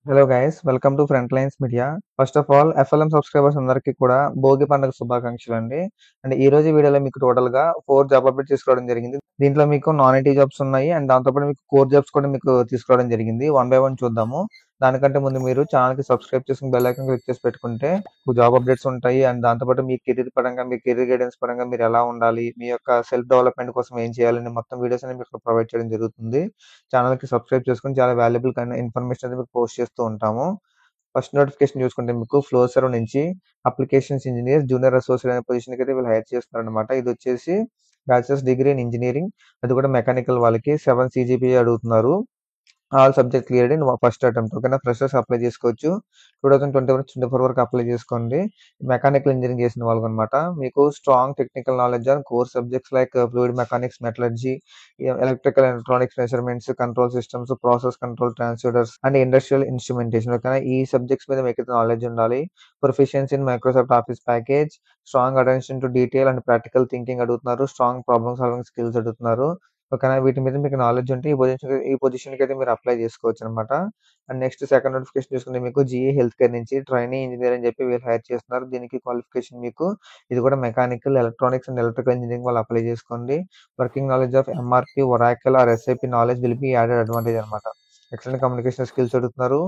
Hello guys, welcome to front lines media. First of all FLM subscribers అందరికీ కూడా భోగి పండుగ శుభాకాంక్షలు అండి. అండ్ ఈ రోజు వీడియోలో మీకు టోటల్ గా 4 జాబ్ అప్డేట్ తీసుకోవడం జరిగింది. దీంట్లో మీకు నాన్ ఐటీ జాబ్స్ ఉన్నాయి అండ్ దాంతోపాటు మీకు కోర్ జాబ్స్ కూడా మీకు తీసుకోవడం జరిగింది. వన్ బై వన్ చూద్దాము. దానికంటే ముందు మీరు ఛానల్ కి సబ్స్క్రైబ్ చేసుకుని బెల్ ఐకాన్ క్లిక్ చేసి పెట్టుకుంటే జాబ్ అప్డేట్స్ ఉంటాయి. అండ్ దాంతోపాటు మీ కెరీర్ పరంగా మీ కెరీర్ గైడెన్స్ పరంగా మీరు ఎలా ఉండాలి, మీ యొక్క సెల్ఫ్ డెవలప్మెంట్ కోసం ఏం చేయాలని మొత్తం వీడియోస్ అనేది మీకు ప్రొవైడ్ చేయడం జరుగుతుంది. ఛానల్ కి సబ్స్క్రైబ్ చేసుకుని చాలా వాల్యుబుల్ ఇన్ఫర్మేషన్ అనేది మీకు పోస్ట్ చేస్తూ ఉంటాము. ఫస్ట్ నోటిఫికేషన్ చూసుకుంటే మీకు ఫ్లోసర్వ్ నుంచి అప్లికేషన్స్ ఇంజనీర్ జూనియర్ అసోసియేట్ అనే పొజిషన్ కి అయితే వీళ్ళు హైర్ చేస్తున్నారు అనమాట. ఇది వచ్చేసి బ్యాచిలర్స్ డిగ్రీ ఇన్ ఇంజనీరింగ్, అది కూడా మెకానికల్ వాళ్ళకి 7 CGPA అడుగుతున్నారు. All subject cleared in first attempt. ఓకేనా, ఫ్రెషర్స్ అప్లై చేసుకోవచ్చు. 2024 వరకు అప్లై చేసుకోండి. మెకానికల్ ఇంజనీరింగ్ చేసిన వాళ్ళకి అనమాట. మీకు strong technical knowledge on core subjects like fluid mechanics, metallurgy, electrical electronics measurements, control systems, process control transducers and industrial instrumentation. ఓకేనా, ఈ సబ్జెక్ట్స్ మీద మీకు నాలెడ్జ్ ఉండాలి. Proficiency in Microsoft office package, strong attention to detail and practical thinking అడుగుతున్నారు. Strong problem solving skills అడుగుతున్నారు. ఓకేనా, వీటి మీద మీకు నాలెడ్జ్ ఉంటే ఈ పొజిషన్కి అయితే మీరు అప్లై చేసుకోవచ్చు అనమాట. అండ్ నెక్స్ట్ సెకండ్ నోటిఫికేషన్ చూసుకుంటే మీకు జీఈ హెల్త్ కేర్ నుంచి ట్రైనీ ఇంజనీర్ అని చెప్పి వీళ్ళు హైర్ చేస్తున్నారు. దీనికి క్వాలిఫికేషన్ మీకు ఇది కూడా mechanical, electronics and electrical engineering వాళ్ళు అప్లై చేసుకోండి. Working knowledge of MRP, Oracle or SIP knowledge will be added advantage అనమాట. ఎక్సలెంట్ కమ్యూనికేషన్ స్కిల్స్ అడుగుతున్నారు.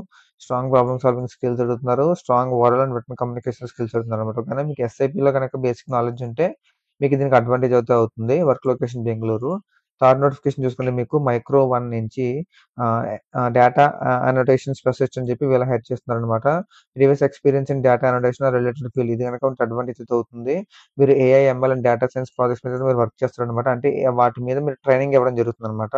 స్ట్రాంగ్ ప్రాబ్లమ్ సాల్వింగ్ స్కిల్స్ అడుగుతున్నారు. Strong oral and written communication skills అడుగుతున్నారు అనమాట. ఓకేనా, మీకు ఎస్ఐపిలో కనుక బేసిక్ నాలెడ్జ్ ఉంటే మీకు దీనికి అడ్వాంటేజ్ అయితే అవుతుంది. Work location Bengaluru. Third notification చూసుకుంటే మీకు మైక్రో 1 నుంచి డేటా అనోటేషన్ స్పెషలిస్ట్ అని చెప్పి వీళ్ళు హైర్ చేస్తున్నారు అనమాట. Previous experience in data annotation related field, ఇది కనుక అడ్వాంటేజ్ అయితే అవుతుంది. మీరు AI, ML and data science projects మీద మీరు వర్క్ చేస్తారు అనమాట. అంటే వాటి మీద మీరు ట్రైనింగ్ ఇవ్వడం జరుగుతుంది అనమాట.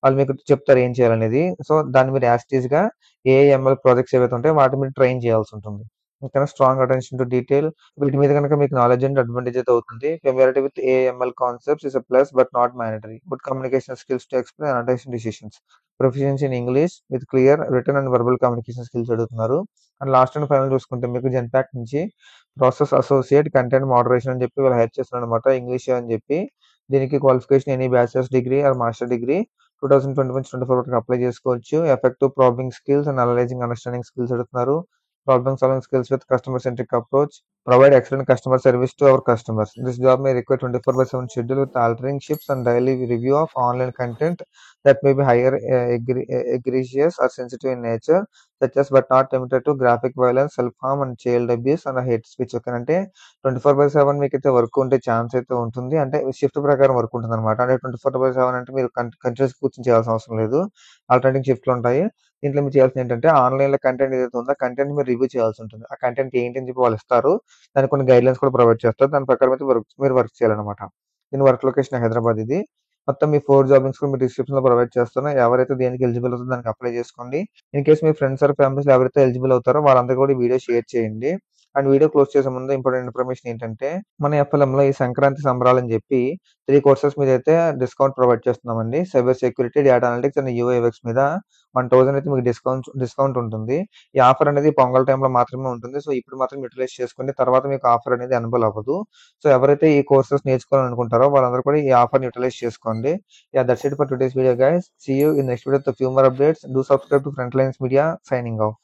వాళ్ళు మీకు చెప్తారు ఏం చేయాలనేది. సో దాన్ని మీరు యాస్టీజ్ గా ఏఐ, ఎంఎల్ ప్రాజెక్ట్స్ ఏవైతే ఉంటాయో వాటి మీద ట్రైన్ చేయాల్సి ఉంటుంది. ఓకేనా, స్ట్రాంగ్ అటెన్షన్ టు డీటెయిల్, వీటి మీద కనుక మీకు నాలెడ్జ్ అండ్ అడ్వాంటేజ్ అయితే అవుతుంది. Familiarity with AML concepts is a plus but not mandatory. Good communication skills to explain annotation decisions. Proficiency in English with clear return and verbal communication skills అడుగుతున్నారు. And last and final చూసుకుంటే మీకు Genpact నుంచి process associate content moderation అని చెప్పి వీళ్ళు hire చేస్తున్నారు అనమాట. English అని చెప్పి దీనికి qualification any bachelors degree or master degree 2021-24 వరకు అప్లై చేసుకోవచ్చు. Effective problem skills and analysing understanding skills అడుగుతున్నారు. Problem solving skills with customer centric approach, provide excellent customer service to our customers. This job may require 24/7 schedule with altering shifts and daily review of online content that may be higher egregious or sensitive in nature, such as but not limited to graphic violence, self-harm and child abuse and hate speech. Okay, అంటే 24/7 మీకు అయితే work ఉంటే chance అయితే ఉంటుంది. అంటే shift ప్రకారం work ఉంటుంది అనమాట. అంటే 24/7 అంటే మీరు కంటిన్యూస్ కూర్చొని చేయాల్సిన అవసరం లేదు. ఆల్టర్నేటివ్ షిఫ్ట్లు ఉంటాయి. దీంట్లో మీరు చేయాల్సింది ఏంటంటే ఆన్లైన్ లో కంటెంట్ ఏదైతే ఉందో ఆ కంటెంట్ మీరు రివ్యూ చేయాల్సి ఉంటుంది. ఆ కంటెంట్ ఏంటి అని చెప్పి వాళ్ళు ఇస్తారు. దానికి కొన్ని గైడ్ లైన్స్ కూడా ప్రొవైడ్ చేస్తారు. దాని ప్రకారం అయితే మీరు వర్క్ చేయాలన్నమాట. దీని వర్క్ లొకేషన్ హైదరాబాద్. ఇది మొత్తం మీ 4 జాబింగ్స్ కూడా మీ డిస్క్రిప్షన్ లో ప్రొవైడ్ చేస్తాను. ఎవరైతే దేనికి ఎలిజిబుల్ అవుతుందో దానికి అప్లై చేసుకోండి. ఇన్ కేసు మీ ఫ్రెండ్స్ ఆర్ ఫ్యామిలీస్ ఎవరైతే ఎలిజిబుల్ అవుతారో వాళ్ళందరూ కూడా ఈ వీడియో షేర్ చేయండి. అండ్ వీడియో క్లోజ్ చేసే ముందు ఇంపార్టెంట్ ఇన్ఫర్మేషన్ ఏంటంటే మన ఎఫ్ఎల్ఎం లో ఈ సంక్రాంతి సంబరాలు అని చెప్పి 3 కోర్సెస్ మీద అయితే డిస్కౌంట్ ప్రొవైడ్ చేస్తున్నామండి. Cyber security, data analytics and యూఐఎక్స్ మీద 1000 అయితే మీకు డిస్కౌంట్ ఉంటుంది. ఈ ఆఫర్ అనేది పొంగల్ టైంలో మాత్రమే ఉంటుంది. సో ఇప్పుడు మాత్రం యూటిలైజ్ చేసుకోండి. తర్వాత మీకు ఆఫర్ అనేది ఎనబుల్ అవ్వదు. సో ఎవరైతే ఈ కోర్సెస్ నేర్చుకోవాలనుకుంటారో వాళ్ళందరూ కూడా ఈ ఆఫర్ యూటిలైజ్ చేసుకోండి. Yeah, that's it for today's video, guys. See you in next video with a few more updates. Do subscribe to Frontlines Media. Signing off.